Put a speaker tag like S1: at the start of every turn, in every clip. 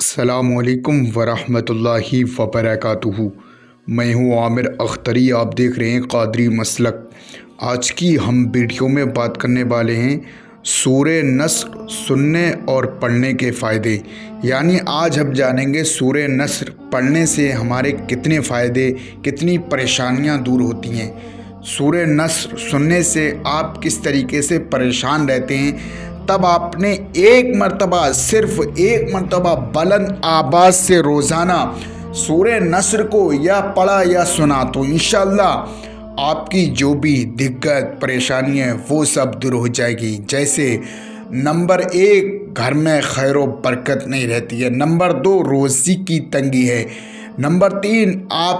S1: السلام علیکم ورحمۃ اللہ وبرکاتہ۔ میں ہوں عامر اختری، آپ دیکھ رہے ہیں قادری مسلک۔ آج کی ہم ویڈیو میں بات کرنے والے ہیں سورہ نصر سننے اور پڑھنے کے فائدے، یعنی آج ہم جانیں گے سورہ نصر پڑھنے سے ہمارے کتنے فائدے، کتنی پریشانیاں دور ہوتی ہیں۔ سورہ نصر سننے سے آپ کس طریقے سے پریشان رہتے ہیں، تب آپ نے صرف ایک مرتبہ بلند آواز سے روزانہ سورہ نصر کو یا پڑھا یا سنا تو انشاءاللہ آپ کی جو بھی دقت پریشانی ہے وہ سب دور ہو جائے گی۔ جیسے نمبر 1، گھر میں خیر و برکت نہیں رہتی ہے۔ نمبر 2، روزی کی تنگی ہے۔ نمبر 3، آپ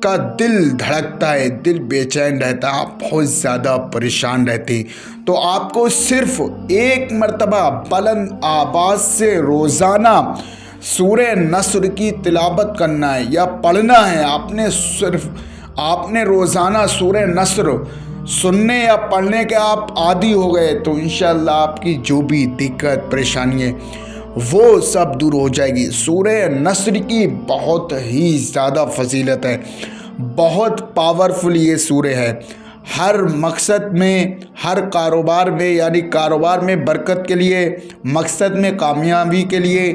S1: کا دل دھڑکتا ہے، دل بے چین رہتا ہے، آپ بہت زیادہ پریشان رہتے ہیں۔ تو آپ کو صرف ایک مرتبہ بلند آواز سے روزانہ سورہ نصر کی تلاوت کرنا ہے یا پڑھنا ہے۔ آپ نے روزانہ سورہ نصر سننے یا پڑھنے کے آپ عادی ہو گئے تو انشاءاللہ آپ کی جو بھی دقت پریشانی ہے وہ سب دور ہو جائے گی۔ سورہ نصر کی بہت ہی زیادہ فضیلت ہے، بہت پاورفل یہ سورہ ہے۔ ہر مقصد میں، ہر کاروبار میں، یعنی کاروبار میں برکت کے لیے، مقصد میں کامیابی کے لیے،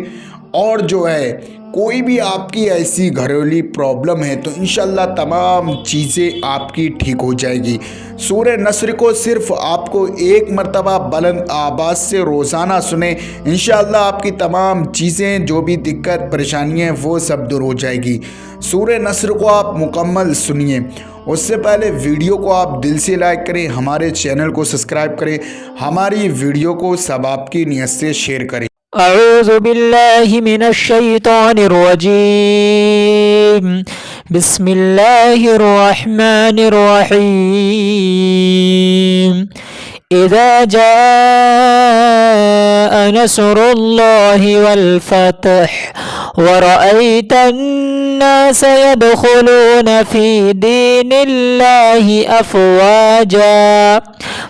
S1: اور جو ہے کوئی بھی آپ کی ایسی گھریلو پرابلم ہے تو انشاءاللہ تمام چیزیں آپ کی ٹھیک ہو جائے گی۔ سورہ نصر کو صرف آپ کو ایک مرتبہ بلند آواز سے روزانہ سنیں، انشاءاللہ آپ کی تمام چیزیں جو بھی دقت پریشانی ہیں وہ سب دور ہو جائے گی۔ سورہ نصر کو آپ مکمل سنیے، اس سے پہلے ویڈیو کو آپ دل سے لائک کریں، ہمارے چینل کو سبسکرائب کریں، ہماری ویڈیو کو سب آپ کی نیت سے شیئر کریں۔
S2: اعوذ باللہ من الشیطان الرجیم، بسم اللہ الرحمن الرحیم۔ اذا جاء نصر اللہ والفتح ورأيت الناس يدخلون في دين الله أفواجا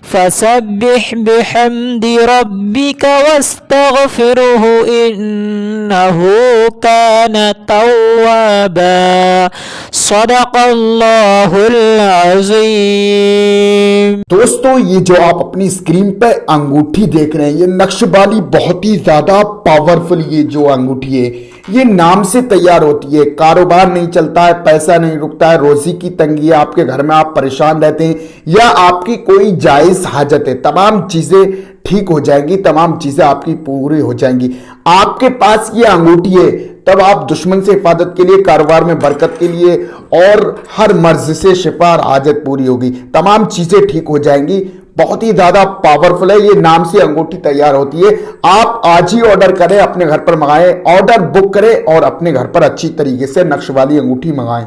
S2: فسبح بحمد ربك واستغفره إنه كان توابا، صدق اللہ العظیم۔
S1: دوستو، یہ جو آپ اپنی اسکرین پہ انگوٹھی دیکھ رہے ہیں، یہ نقش والی بہت ہی زیادہ پاورفل یہ جو انگوٹھی ہے، یہ نام سے تیار ہوتی ہے۔ کاروبار نہیں چلتا ہے، پیسہ نہیں رکتا ہے، روزی کی تنگی ہے، آپ کے گھر میں آپ پریشان رہتے ہیں، یا آپ کی کوئی جائز حاجت ہے، تمام چیزیں ٹھیک ہو جائیں گی، تمام چیزیں آپ کی پوری ہو جائیں گی۔ آپ کے پاس یہ انگوٹھی ہے تب آپ دشمن سے حفاظت کے لیے، کاروبار میں برکت کے لیے، اور ہر مرض سے شفا اور حاجت پوری ہوگی، تمام چیزیں ٹھیک ہو جائیں گی۔ بہت ہی زیادہ پاورفل ہے، یہ نام سے انگوٹھی تیار ہوتی ہے۔ آپ آج ہی آرڈر کریں، اپنے گھر پر منگائیں، آرڈر بک کریں اور اپنے گھر پر اچھی طریقے سے نقش والی انگوٹھی منگائیں۔